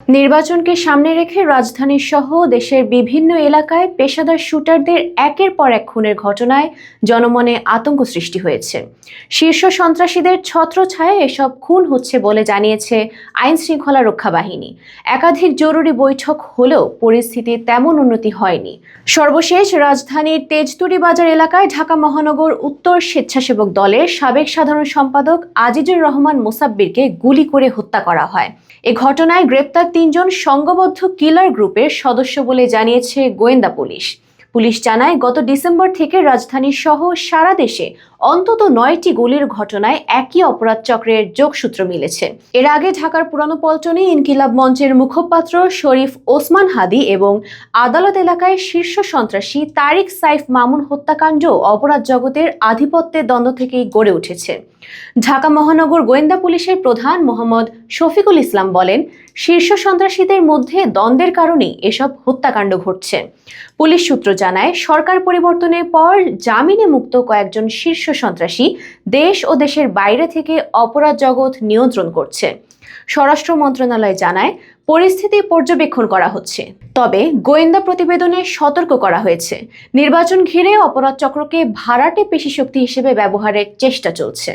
নির্বাচনকে সামনে রেখে রাজধানী সহ দেশের বিভিন্ন এলাকায় পেশাদার শুটারদের একের পর এক খুনের ঘটনায় জনমনে আতঙ্ক সৃষ্টি হয়েছে। শীর্ষ সন্ত্রাসীদের ছত্রছায়ায় এসব খুন হচ্ছে বলে জানিয়েছে আইন শৃঙ্খলা রক্ষা বাহিনী। একাধিক জরুরি বৈঠক হলেও পরিস্থিতি তেমন উন্নতি হয়নি। সর্বশেষ রাজধানীর তেজতুরী বাজার এলাকায় ঢাকা মহানগর উত্তর স্বেচ্ছাসেবক দলের সাবেক সাধারণ সম্পাদক আজিজুর রহমান মোসাব্বিরকে গুলি করে হত্যা করা হয়। এ ঘটনায় গ্রেপ্তার ৩ জন সংঘবদ্ধ কিলার গ্রুপের সদস্য বলে জানিয়েছে গোয়েন্দা পুলিশ। পুলিশ জানায়, গত ডিসেম্বর থেকে রাজধানী সহ সারা দেশে অন্তত ৯টি গুলির ঘটনায় একই অপরাধ চক্রের যোগসূত্র মিলেছে। এর আগে ঢাকার পুরানো পল্টনে ইনকিলাব মঞ্চের মুখপাত্র শরীফ ওসমান হাদি এবং আদালত এলাকায় শীর্ষ সন্ত্রাসী তারিক সাইফ মামুন হত্যাকাণ্ড অপরাধ জগতের আধিপত্যের দ্বন্দ্ব থেকেই গড়ে উঠেছে। ঢাকা মহানগর গোয়েন্দা পুলিশের প্রধান মোহাম্মদ শফিকুল ইসলাম বলেন, শীর্ষ সন্ত্রাসীদের মধ্যে দ্বন্দ্বের কারণেই এসব হত্যাকাণ্ড ঘটছে। পুলিশ সূত্র জানায়, সরকার পরিবর্তনের পর জামিনে মুক্ত কয়েকজন শীর্ষ সন্ত্রাসী দেশ ও দেশের বাইরে থেকে অপরাধ জগৎ নিয়ন্ত্রণ করছে। স্বরাষ্ট্র মন্ত্রণালয় জানায়, পরিস্থিতি পর্যবেক্ষণ করা হচ্ছে, তবে গোয়েন্দা প্রতিবেদনে সতর্ক করা হয়েছে নির্বাচন ঘিরে অপরাধ চক্রকে ভাড়াটে পেশি শক্তি হিসেবে ব্যবহারের চেষ্টা চলছে।